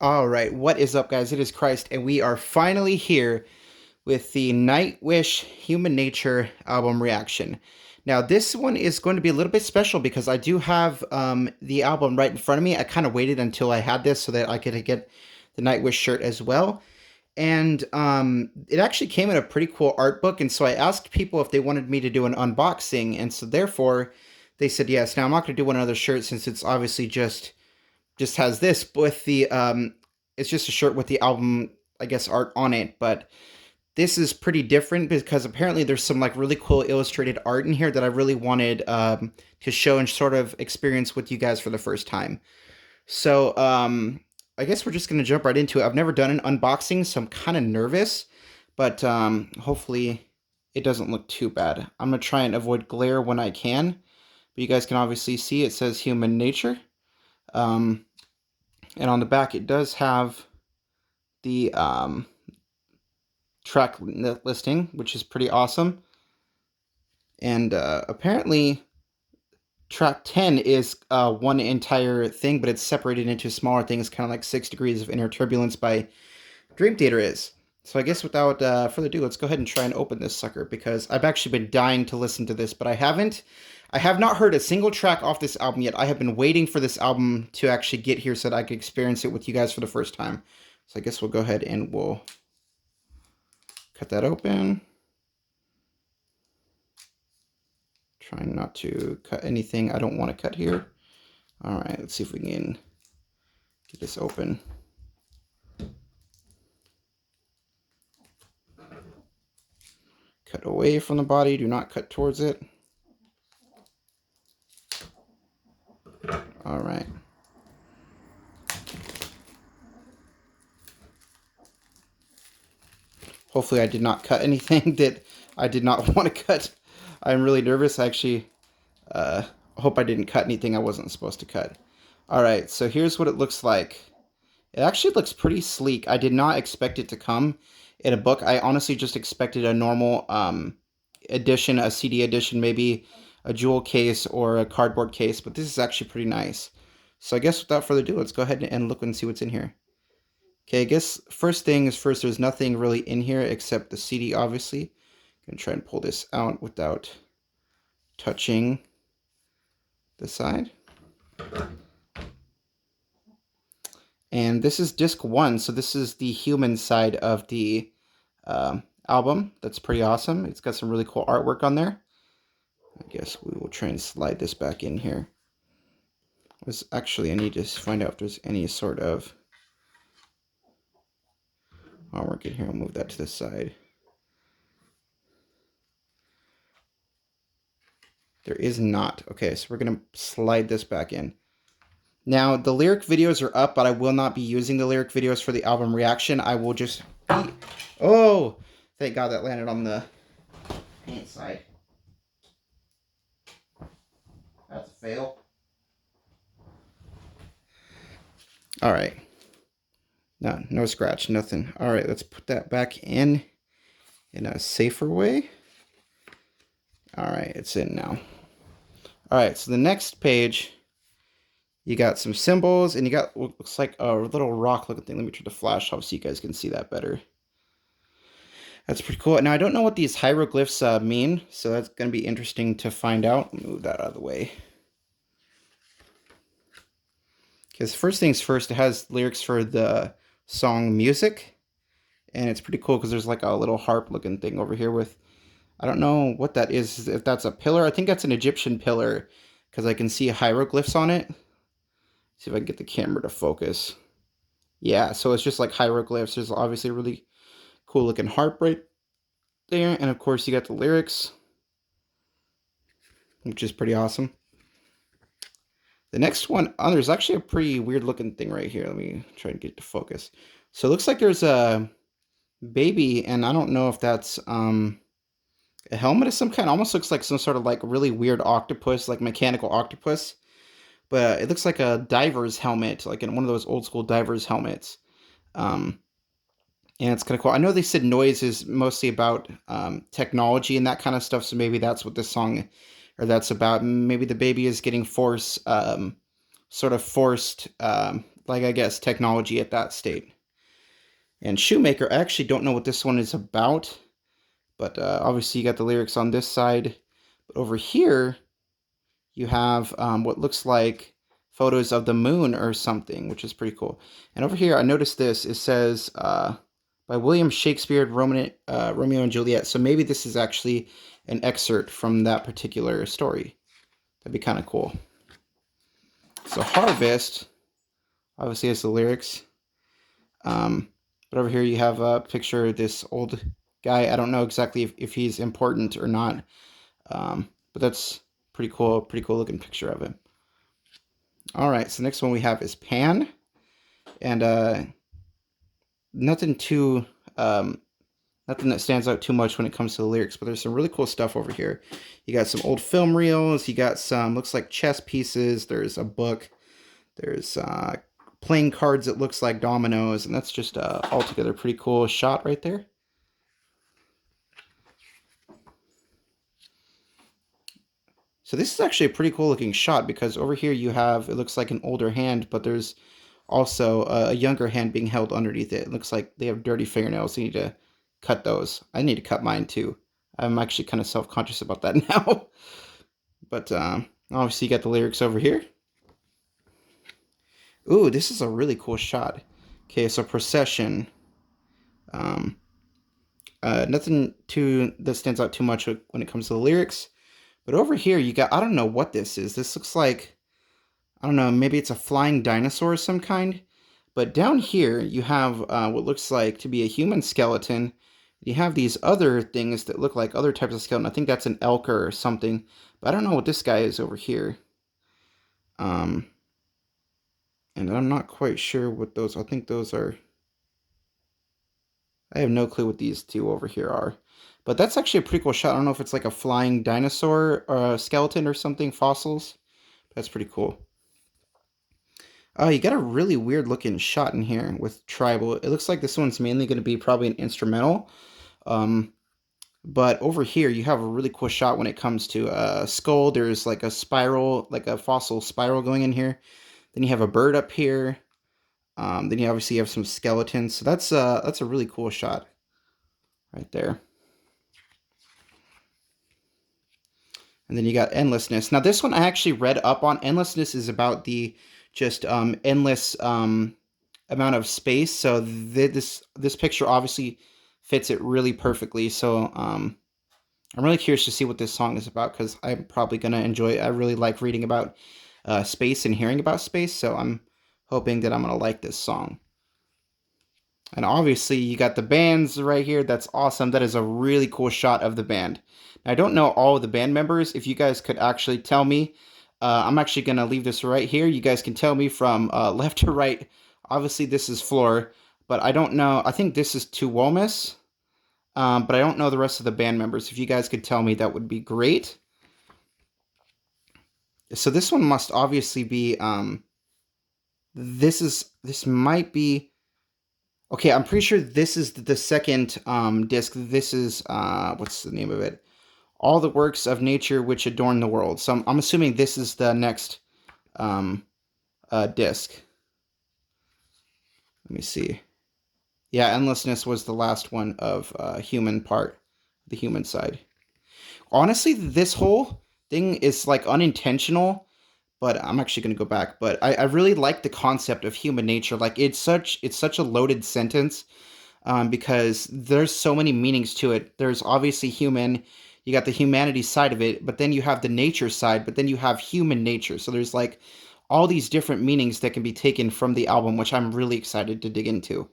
All right, what is up, guys? It is Christ, and we are finally here with the Nightwish Human Nature album reaction. Now, this one is going to be a little bit special because I do have the album right in front of me. I kind of waited until I had this so that I could get the Nightwish shirt as well. And it actually came in a pretty cool art book, and so I asked people if they wanted me to do an unboxing, and so therefore they said yes. Now, I'm not going to do one other shirt since it's obviously just has this with the it's just a shirt with the album, I guess, art on it. But this is pretty different because apparently there's some like really cool illustrated art in here that I really wanted to show and sort of experience with you guys for the first time. So I guess we're just gonna jump right into it. I've never done an unboxing, so I'm kind of nervous, but hopefully it doesn't look too bad. I'm gonna try and avoid glare when I can, but you guys can obviously see it says Human Nature. And on the back, it does have the track listing, which is pretty awesome. And apparently, track 10 is one entire thing, but it's separated into smaller things, kind of like 6 Degrees of Inner Turbulence by Dream Theater is. So I guess without further ado, let's go ahead and try and open this sucker, because I've actually been dying to listen to this, but I haven't. I have not heard a single track off this album yet. I have been waiting for this album to actually get here so that I could experience it with you guys for the first time. So I guess we'll go ahead and we'll cut that open. Trying not to cut anything I don't want to cut here. All right, let's see if we can get this open. Cut away from the body, do not cut towards it. All right. Hopefully I did not cut anything that I did not want to cut. I'm really nervous. I actually hope I didn't cut anything I wasn't supposed to cut. All right, so here's what it looks like. It actually looks pretty sleek. I did not expect it to come in a book. I honestly just expected a normal edition, a CD edition, maybe a jewel case or a cardboard case, but this is actually pretty nice. So I guess without further ado, let's go ahead and look and see what's in here. Okay, I guess first thing is first, there's nothing really in here except the CD, obviously. I'm going to try and pull this out without touching the side. And this is disc 1, so this is the human side of the album. That's pretty awesome. It's got some really cool artwork on there. I guess we will try and slide this back in here. Actually, I need to find out if there's any sort of artwork in here. I'll move that to the side. There is not. Okay, so we're going to slide this back in. Now, the lyric videos are up, but I will not be using the lyric videos for the album reaction. I will just be... Oh! Thank God that landed on the paint side. That's a fail. Alright. No scratch, nothing. Alright, let's put that back in a safer way. Alright, it's in now. Alright, so the next page, you got some symbols, and you got what looks like a little rock looking thing. Let me turn the flash off so you guys can see that better. That's pretty cool. Now, I don't know what these hieroglyphs mean, so that's going to be interesting to find out. Move that out of the way. Because first things first, it has lyrics for the song Music, and it's pretty cool because there's like a little harp looking thing over here with, I don't know what that is, if that's a pillar. I think that's an Egyptian pillar because I can see hieroglyphs on it. See if I can get the camera to focus. Yeah, so it's just like hieroglyphs. There's obviously a really cool looking harp right there, and of course you got the lyrics, which is pretty awesome. The next one, there's actually a pretty weird looking thing right here. Let me try and get it to focus. So it looks like there's a baby, and I don't know if that's a helmet of some kind. It almost looks like some sort of like really weird octopus, like mechanical octopus. But it looks like a diver's helmet, like in one of those old school diver's helmets. And it's kind of cool. I know they said noise is mostly about technology and that kind of stuff, so maybe that's what this song, or that's about. Maybe the baby is getting sort of forced like, I guess, technology at that state. And Shoemaker, I actually don't know what this one is about, but obviously you got the lyrics on this side. But over here, you have what looks like photos of the moon or something, which is pretty cool. And over here, I noticed this. It says by William Shakespeare, Romeo and Juliet. So maybe this is actually an excerpt from that particular story. That'd be kind of cool. So Harvest, obviously, has the lyrics. But over here you have a picture of this old guy. I don't know exactly if he's important or not. But that's pretty cool looking picture of him. All right, so next one we have is Pan. And nothing that stands out too much when it comes to the lyrics, but there's some really cool stuff over here. You got some old film reels, you got some, looks like chess pieces, there's a book, there's playing cards that looks like dominoes, and that's just altogether pretty cool shot right there. So this is actually a pretty cool looking shot, because over here you have, it looks like an older hand, but there's also a younger hand being held underneath it. It looks like they have dirty fingernails. You need to cut those. I need to cut mine too. I'm actually kind of self-conscious about that now. But obviously you got the lyrics over here. Ooh, this is a really cool shot. Okay, so Procession. Nothing that stands out too much when it comes to the lyrics. But over here you got, I don't know what this is. This looks like, I don't know, maybe it's a flying dinosaur of some kind. But down here, you have what looks like to be a human skeleton. You have these other things that look like other types of skeleton. I think that's an elk or something. But I don't know what this guy is over here. And I'm not quite sure what those, I think those are, I have no clue what these two over here are. But that's actually a pretty cool shot. I don't know if it's like a flying dinosaur or a skeleton or something, fossils. That's pretty cool. Oh, you got a really weird looking shot in here with tribal. It looks like this one's mainly going to be probably an instrumental. But over here, you have a really cool shot when it comes to a skull. There's like a spiral, like a fossil spiral going in here. Then you have a bird up here. Then you obviously have some skeletons. So that's a really cool shot right there. And then you got Endlessness. Now this one I actually read up on. Endlessness is about the just endless amount of space. So this picture obviously fits it really perfectly. So I'm really curious to see what this song is about, because I'm probably gonna enjoy it. I really like reading about space and hearing about space, so I'm hoping that I'm gonna like this song. And obviously you got the bands right here. That's awesome. That is a really cool shot of the band. Now, I don't know all of the band members. If you guys could actually tell me, I'm actually going to leave this right here. You guys can tell me from left to right. Obviously this is Floor, but I don't know. I think this is Tuomas, but I don't know the rest of the band members. If you guys could tell me, that would be great. So this one must obviously be, this might be, okay, I'm pretty sure this is the second disc. This is, what's the name of it? All the Works of Nature Which Adorn the World. So I'm assuming this is the next disc. Let me see. Yeah, Endlessness was the last one of human part, the human side. Honestly, this whole thing is like unintentional, but I'm actually going to go back. But I really like the concept of human nature. Like it's such a loaded sentence, because there's so many meanings to it. There's obviously human, you got the humanity side of it, but then you have the nature side, but then you have human nature. So there's like all these different meanings that can be taken from the album, which I'm really excited to dig into.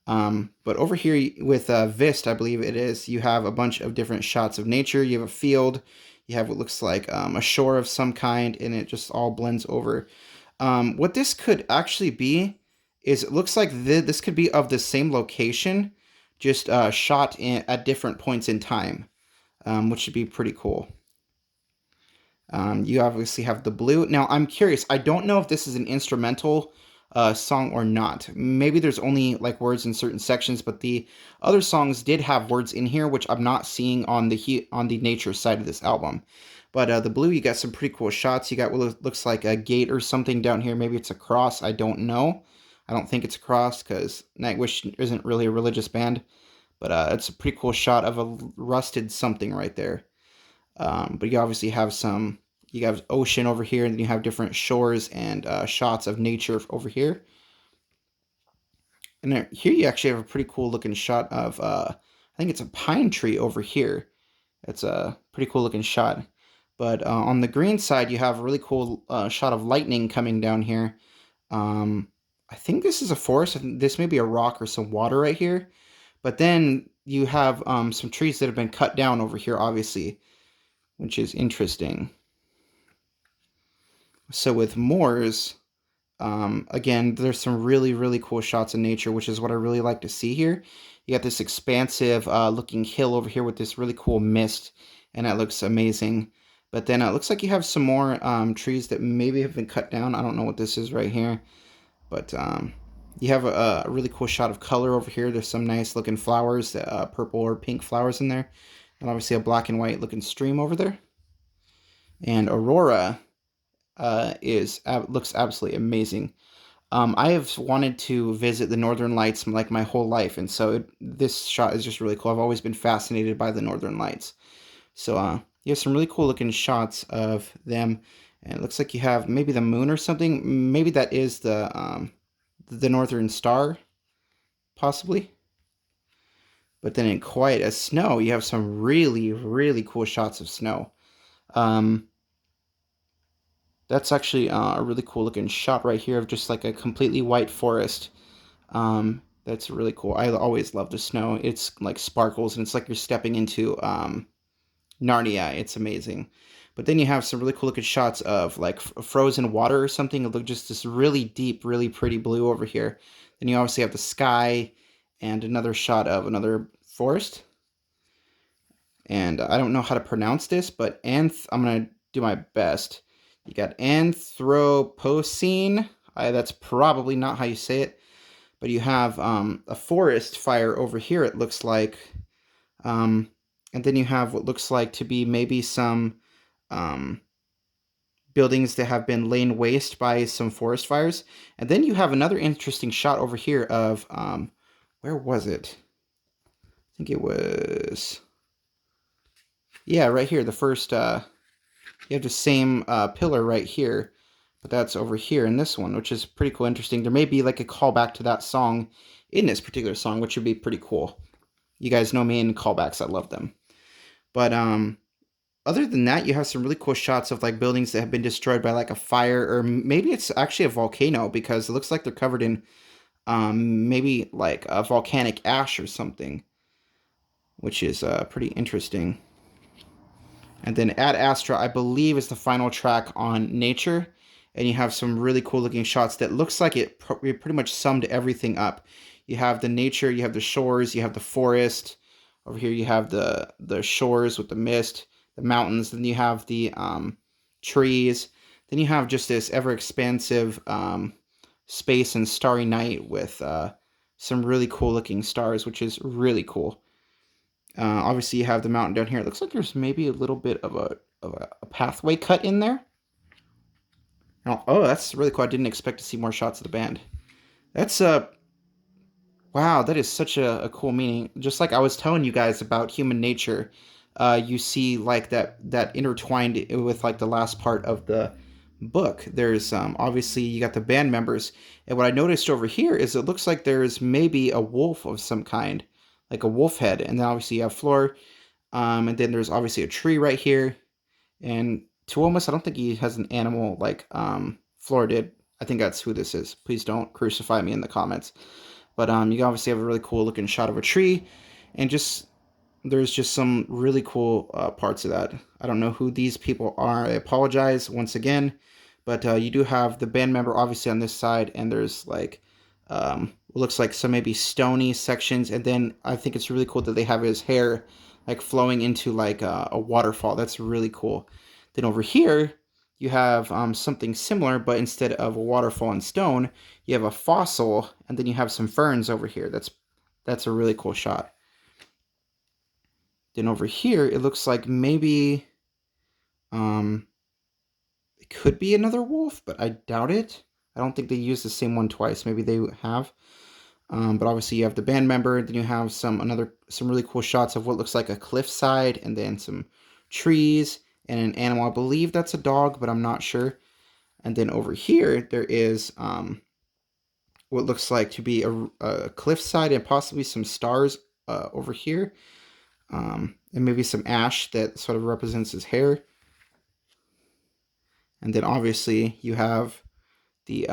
But over here with Vist, I believe it is, you have a bunch of different shots of nature. You have a field, you have what looks like a shore of some kind, and it just all blends over. What this could actually be is, it looks like this could be of the same location, just shot at different points in time, which would be pretty cool. You obviously have the blue. Now, I'm curious. I don't know if this is an instrumental song or not. Maybe there's only like words in certain sections, but the other songs did have words in here, which I'm not seeing on the nature side of this album. But the blue, you got some pretty cool shots. You got what looks like a gate or something down here. Maybe it's a cross. I don't know. I don't think it's a cross because Nightwish isn't really a religious band. But it's a pretty cool shot of a rusted something right there. But you obviously have some, you have ocean over here, and then you have different shores and shots of nature over here. And here you actually have a pretty cool looking shot of, I think it's a pine tree over here. It's a pretty cool looking shot. But on the green side, you have a really cool shot of lightning coming down here. I think this is a forest. This may be a rock or some water right here. But then you have some trees that have been cut down over here, obviously, which is interesting. So with moors, again, there's some really, really cool shots in nature, which is what I really like to see here. You got this expansive looking hill over here with this really cool mist, and that looks amazing. But then it looks like you have some more trees that maybe have been cut down. I don't know what this is right here. But you have a really cool shot of color over here. There's some nice looking flowers, purple or pink flowers in there. And obviously a black and white looking stream over there. And Aurora looks absolutely amazing. I have wanted to visit the Northern Lights like my whole life, and so this shot is just really cool. I've always been fascinated by the Northern Lights. So you have some really cool looking shots of them, and it looks like you have maybe the moon or something. Maybe that is the Northern Star, possibly. But then in quiet as snow, you have some really, really cool shots of snow. That's actually a really cool looking shot right here of just like a completely white forest. That's really cool. I always love the snow. It's like sparkles and it's like you're stepping into Narnia. It's amazing. But then you have some really cool looking shots of like frozen water or something. It looks just this really deep, really pretty blue over here. Then you obviously have the sky and another shot of another forest. And I don't know how to pronounce this, but I'm going to do my best. You got Anthropocene. That's probably not how you say it. But you have a forest fire over here, it looks like. And then you have what looks like to be maybe some buildings that have been laid waste by some forest fires. And then you have another interesting shot over here of, where was it? I think it was, yeah, right here. The first, you have the same pillar right here, but that's over here in this one, which is pretty cool, interesting. There may be like a callback to that song in this particular song, which would be pretty cool. You guys know me and callbacks, I love them. But other than that, you have some really cool shots of like buildings that have been destroyed by like a fire, or maybe it's actually a volcano because it looks like they're covered in maybe like a volcanic ash or something, which is pretty interesting. And then Ad Astra, I believe, is the final track on nature. And you have some really cool looking shots that looks like it pretty much summed everything up. You have the nature, you have the shores, you have the forest. Over here you have the shores with the mist, the mountains. Then you have the trees. Then you have just this ever expansive space and starry night with some really cool looking stars, which is really cool. Obviously, you have the mountain down here. It looks like there's maybe a little bit of a pathway cut in there. Oh, that's really cool. I didn't expect to see more shots of the band. That's wow, that is such a cool meaning. Just like I was telling you guys about human nature, you see like that intertwined with like the last part of the book. There's obviously you got the band members, and what I noticed over here is it looks like there's maybe a wolf of some kind, like a wolf head, and then obviously you have Floor, and then there's obviously a tree right here, and Tuomas, I don't think he has an animal like Floor did. I think that's who this is. Please don't crucify me in the comments. But you obviously have a really cool looking shot of a tree, and just there's just some really cool parts of that. I don't know who these people are. I apologize once again, but you do have the band member obviously on this side, and there's like looks like some maybe stony sections, and then I think it's really cool that they have his hair like flowing into like a waterfall. That's really cool. Then over here you have something similar, but instead of a waterfall and stone, you have a fossil, and then you have some ferns over here. That's a really cool shot. Then over here, it looks like maybe It could be another wolf, but I doubt it. I don't think they used the same one twice. Maybe they have. But obviously you have the band member, then you have some really cool shots of what looks like a cliffside, and then some trees and an animal. I believe that's a dog, but I'm not sure. And then over here there is what looks like to be a cliffside and possibly some stars over here, and maybe some ash that sort of represents his hair. And then obviously you have the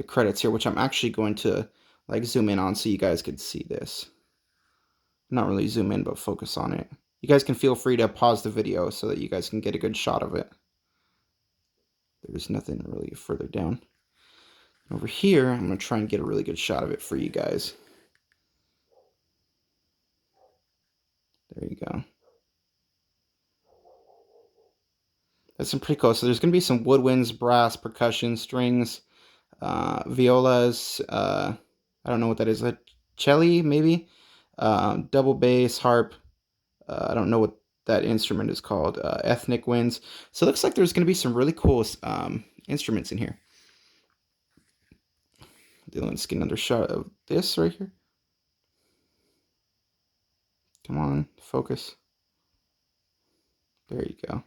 credits here, which I'm actually going to like zoom in on so you guys can see this. Not really zoom in, but focus on it. You guys can feel free to pause the video so that you guys can get a good shot of it. There's nothing really further down. Over here, I'm going to try and get a really good shot of it for you guys. There you go. That's some pretty cool. So there's going to be some woodwinds, brass, percussion, strings, violas. I don't know what that is. A cello, maybe? Double bass, harp. I don't know what that instrument is called. Ethnic winds. So it looks like there's going to be some really cool instruments in here. Let's get another shot of this right here. Come on, focus. There you go.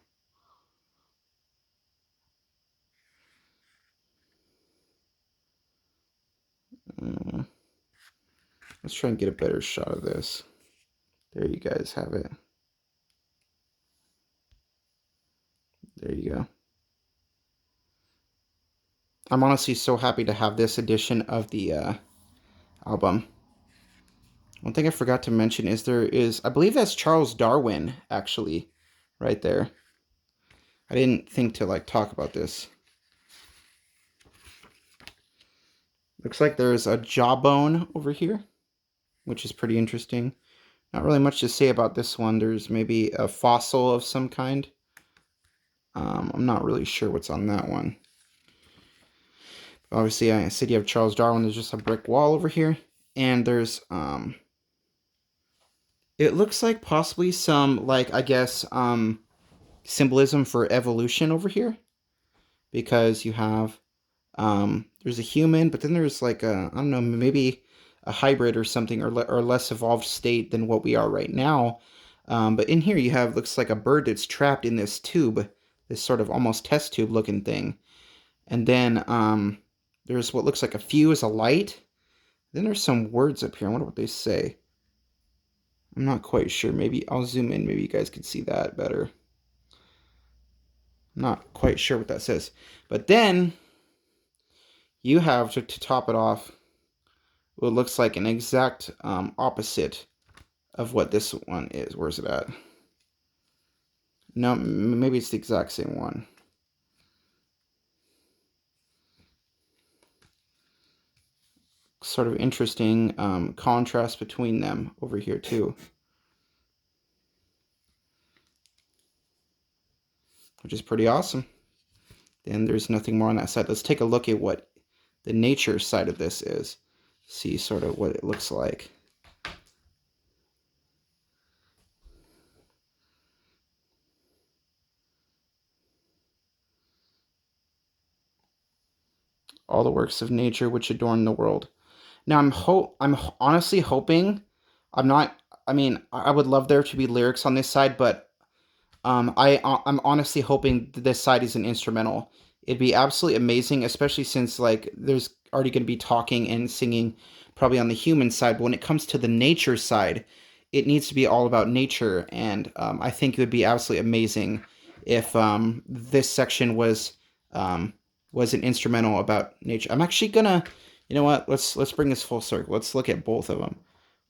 Let's try and get a better shot of this. There you guys have it. There you go. I'm honestly so happy to have this edition of the album. One thing I forgot to mention is I believe that's Charles Darwin, actually, right there. I didn't think to like talk about this. Looks like there's a jawbone over here, which is pretty interesting. Not really much to say about this one. There's maybe a fossil of some kind. I'm not really sure what's on that one. Obviously, I said you have Charles Darwin. There's just a brick wall over here. And there's, it looks like possibly some, like, I guess, symbolism for evolution over here. Because you have, there's a human, but then there's like a, I don't know, maybe a hybrid or something, or less evolved state than what we are right now. But in here you have, looks like a bird that's trapped in this tube, this sort of almost test tube looking thing. And then there's what looks like a fuse, a light. Then there's some words up here. I wonder what they say. I'm not quite sure. Maybe I'll zoom in. Maybe you guys can see that better. I'm not quite sure what that says. But then you have to top it off what looks like an exact opposite of what this one is. Where's it at? No, maybe it's the exact same one. Sort of interesting contrast between them over here too, which is pretty awesome. Then there's nothing more on that side. Let's take a look at what the nature side of this is. See sort of what it looks like. All the works of nature which adorn the world. Now I'm honestly hoping, I mean, I would love there to be lyrics on this side, but I'm honestly hoping this side is an instrumental. It'd be absolutely amazing, especially since like there's already going to be talking and singing probably on the human side. But when it comes to the nature side, it needs to be all about nature, and I think it would be absolutely amazing if this section was an instrumental about nature. I'm actually gonna, you know what? Let's bring this full circle. Let's look at both of them.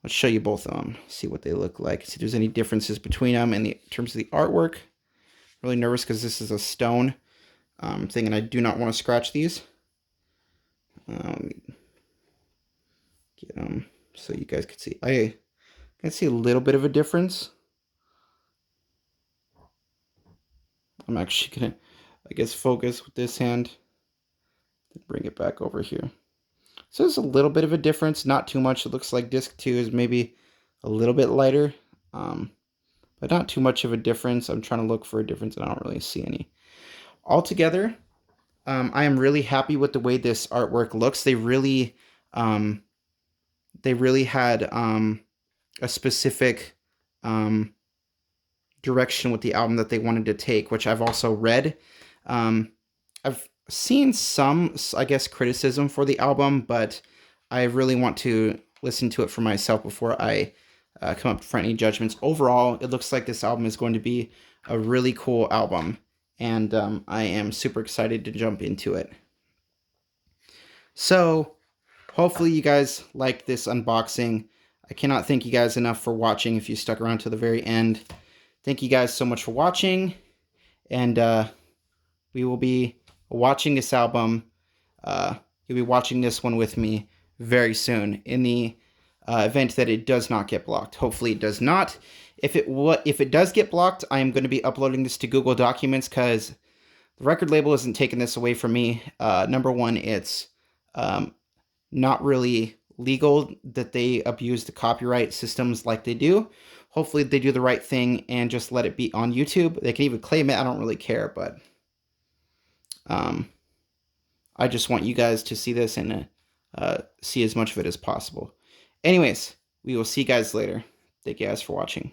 Let's show you both of them. See what they look like. See if there's any differences between them in terms of the artwork. Really nervous because this is a stone thing, and I do not want to scratch these. Get them so you guys can see. I can see a little bit of a difference. I'm actually gonna, I guess, focus with this hand. Bring it back over here. So there's a little bit of a difference, not too much. It looks like disc 2 is maybe a little bit lighter. But but not too much of a difference. I'm trying to look for a difference and I don't really see any. Altogether, I am really happy with the way this artwork looks. Um, they really had a specific um, direction with the album that they wanted to take, which I've also read. Um, I've seen some, I guess, criticism for the album, but I really want to listen to it for myself before I come up for any judgments. Overall, it looks like this album is going to be a really cool album, and I am super excited to jump into it. So, hopefully, you guys liked this unboxing. I cannot thank you guys enough for watching if you stuck around to the very end. Thank you guys so much for watching, and we will be watching this album. You'll be watching this one with me very soon in the event that it does not get blocked. Hopefully, it does not. If it does get blocked, I am going to be uploading this to Google Documents because the record label isn't taking this away from me. Number one, it's not really legal that they abuse the copyright systems like they do. Hopefully, they do the right thing and just let it be on YouTube. They can even claim it. I don't really care, but I just want you guys to see this and see as much of it as possible. Anyways, we will see you guys later. Thank you guys for watching.